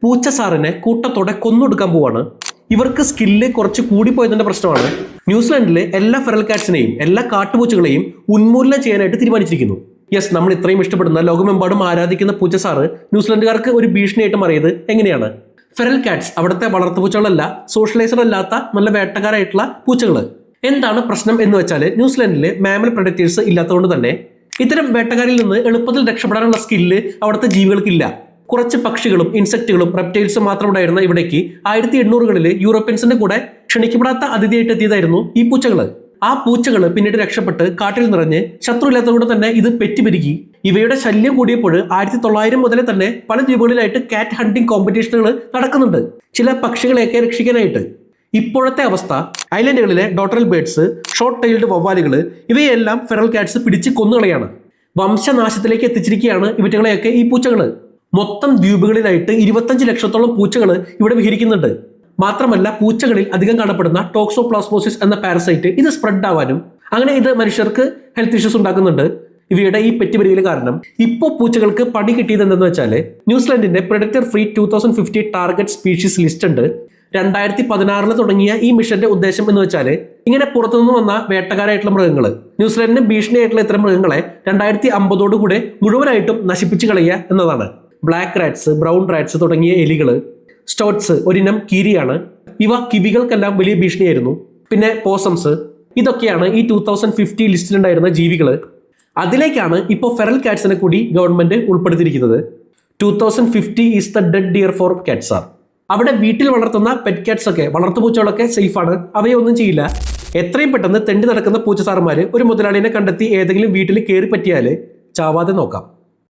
പൂച്ചസാറിനെ കൂട്ടത്തോടെ കൊന്നൊടുക്കാൻ പോവാണ്. ഇവർക്ക് സ്കില്ല് കുറച്ച് കൂടിപ്പോയതിന്റെ പ്രശ്നമാണ് ന്യൂസിലാൻഡിലെ എല്ലാ ഫെറൽ കാറ്റ്സിനെയും എല്ലാ കാട്ടുപൂച്ചകളെയും ഉന്മൂലനം ചെയ്യാനായിട്ട് തീരുമാനിച്ചിരിക്കുന്നു. യെസ്, നമ്മൾ ഇത്രയും ഇഷ്ടപ്പെടുന്ന ലോകമെമ്പാടും ആരാധിക്കുന്ന പൂച്ചസാറ് ന്യൂസിലാൻഡുകാർക്ക് ഒരു ഭീഷണിയായിട്ട് മാറിയത് എങ്ങനെയാണ്? ഫെറൽ കാറ്റ്സ് അവിടുത്തെ വളർത്തുപൂച്ചകളല്ല, സോഷ്യലൈസർ അല്ലാത്ത നല്ല വേട്ടക്കാരായിട്ടുള്ള പൂച്ചകൾ. എന്താണ് പ്രശ്നം എന്ന് വെച്ചാൽ ന്യൂസിലാൻഡിൽ മാമൽ പ്രൊഡക്റ്റേഴ്സ് ഇല്ലാത്തതുകൊണ്ട് തന്നെ ഇത്തരം വേട്ടക്കാരിൽ നിന്ന് എളുപ്പത്തിൽ രക്ഷപ്പെടാനുള്ള സ്കില്ല് അവിടുത്തെ ജീവികൾക്കില്ല. കുറച്ച് പക്ഷികളും ഇൻസെക്റ്റുകളും റെപ്റ്റൈൽസും മാത്രം ഉണ്ടായിരുന്ന ഇവിടേക്ക് 1800-കളിൽ യൂറോപ്യൻസിന്റെ കൂടെ ക്ഷണിക്കപ്പെടാത്ത അതിഥിയായിട്ട് എത്തിയതായിരുന്നു ഈ പൂച്ചകൾ. ആ പൂച്ചകൾ പിന്നീട് രക്ഷപ്പെട്ട് കാട്ടിൽ നിറഞ്ഞ് ശത്രു ഇല്ലാത്തതുകൊണ്ട് തന്നെ ഇത് പെറ്റുപെരുകി. ഇവയുടെ ശല്യം കൂടിയപ്പോൾ 1900 മുതലേ തന്നെ പല ദ്വീപുകളിലായിട്ട് കാറ്റ് ഹണ്ടിങ് കോമ്പറ്റീഷനുകൾ നടക്കുന്നുണ്ട്, ചില പക്ഷികളെയൊക്കെ രക്ഷിക്കാനായിട്ട്. ഇപ്പോഴത്തെ അവസ്ഥ ഐലൻഡുകളിലെ ഡോട്ടറൽ ബേർഡ്സ്, ഷോർട്ട് ടൈൽഡ് വവ്വാലുകൾ ഇവയെല്ലാം ഫെറൽ കാറ്റ്സ് പിടിച്ച് കൊന്നുകളയാണ്. വംശനാശത്തിലേക്ക് എത്തിച്ചിരിക്കുകയാണ് ഇവറ്റകളെയൊക്കെ ഈ പൂച്ചകൾ. മൊത്തം ദ്വീപുകളിലായിട്ട് 25 ലക്ഷത്തോളം പൂച്ചകൾ ഇവിടെ വിഹരിക്കുന്നുണ്ട്. മാത്രമല്ല പൂച്ചകളിൽ അധികം കാണപ്പെടുന്ന ടോക്സോപ്ലാസ്മോസിസ് എന്ന പാരസൈറ്റ് ഇത് സ്പ്രെഡ് ആവാനും അങ്ങനെ ഇത് മനുഷ്യർക്ക് ഹെൽത്ത് ഇഷ്യൂസ് ഉണ്ടാക്കുന്നുണ്ട്. ഇവയുടെ ഈ പെറ്റുപെരുകൽ കാരണം ഇപ്പോൾ പൂച്ചകൾക്ക് പണി കിട്ടിയത് എന്തെന്ന് വെച്ചാൽ ന്യൂസിലാൻഡിന്റെ പ്രെഡക്ടർ ഫ്രീ 2050 ടാർഗറ്റ് സ്പീഷീസ് ലിസ്റ്റ് ഉണ്ട്. 2016 തുടങ്ങിയ ഈ മിഷന്റെ ഉദ്ദേശം എന്ന് വെച്ചാൽ ഇങ്ങനെ പുറത്തുനിന്ന് വന്ന വേട്ടക്കാരായിട്ടുള്ള മൃഗങ്ങൾ, ന്യൂസിലാൻഡിന് ഭീഷണിയായിട്ടുള്ള ഇത്തരം മൃഗങ്ങളെ 2050 മുഴുവനായിട്ടും നശിപ്പിച്ചു കളയുക എന്നതാണ്. ബ്ലാക്ക് റാറ്റ്സ്, ബ്രൗൺ റാറ്റ്സ് തുടങ്ങിയ എലികൾ, സ്റ്റോട്സ് ഒരിനം കീരിയാണ്. ഇവ കിവികൾക്കെല്ലാം വലിയ ഭീഷണിയായിരുന്നു. പിന്നെ പോസംസ്, ഇതൊക്കെയാണ് ഈ 2050 ലിസ്റ്റിലുണ്ടായിരുന്ന ജീവികൾ. അതിലേക്കാണ് ഇപ്പോൾ ഫെറൽ കാറ്റ്സിനെ കൂടി ഗവൺമെന്റ് ഉൾപ്പെടുത്തിയിരിക്കുന്നത്. 2050 is the dead year for cats. അവിടെ വീട്ടിൽ വളർത്തുന്ന പെറ്റ് കാറ്റ്സ് ഒക്കെ, വളർത്തുപൂച്ചകളൊക്കെ സേഫാണ്, അവയൊന്നും ചെയ്യില്ല. എത്രയും പെട്ടെന്ന് തെണ്ടി നടക്കുന്ന പൂച്ചസാറുമാർ ഒരു മുതലാളിനെ കണ്ടെത്തി ഏതെങ്കിലും വീട്ടിൽ കയറി പറ്റിയാൽ ചാവാതെ നോക്കാം.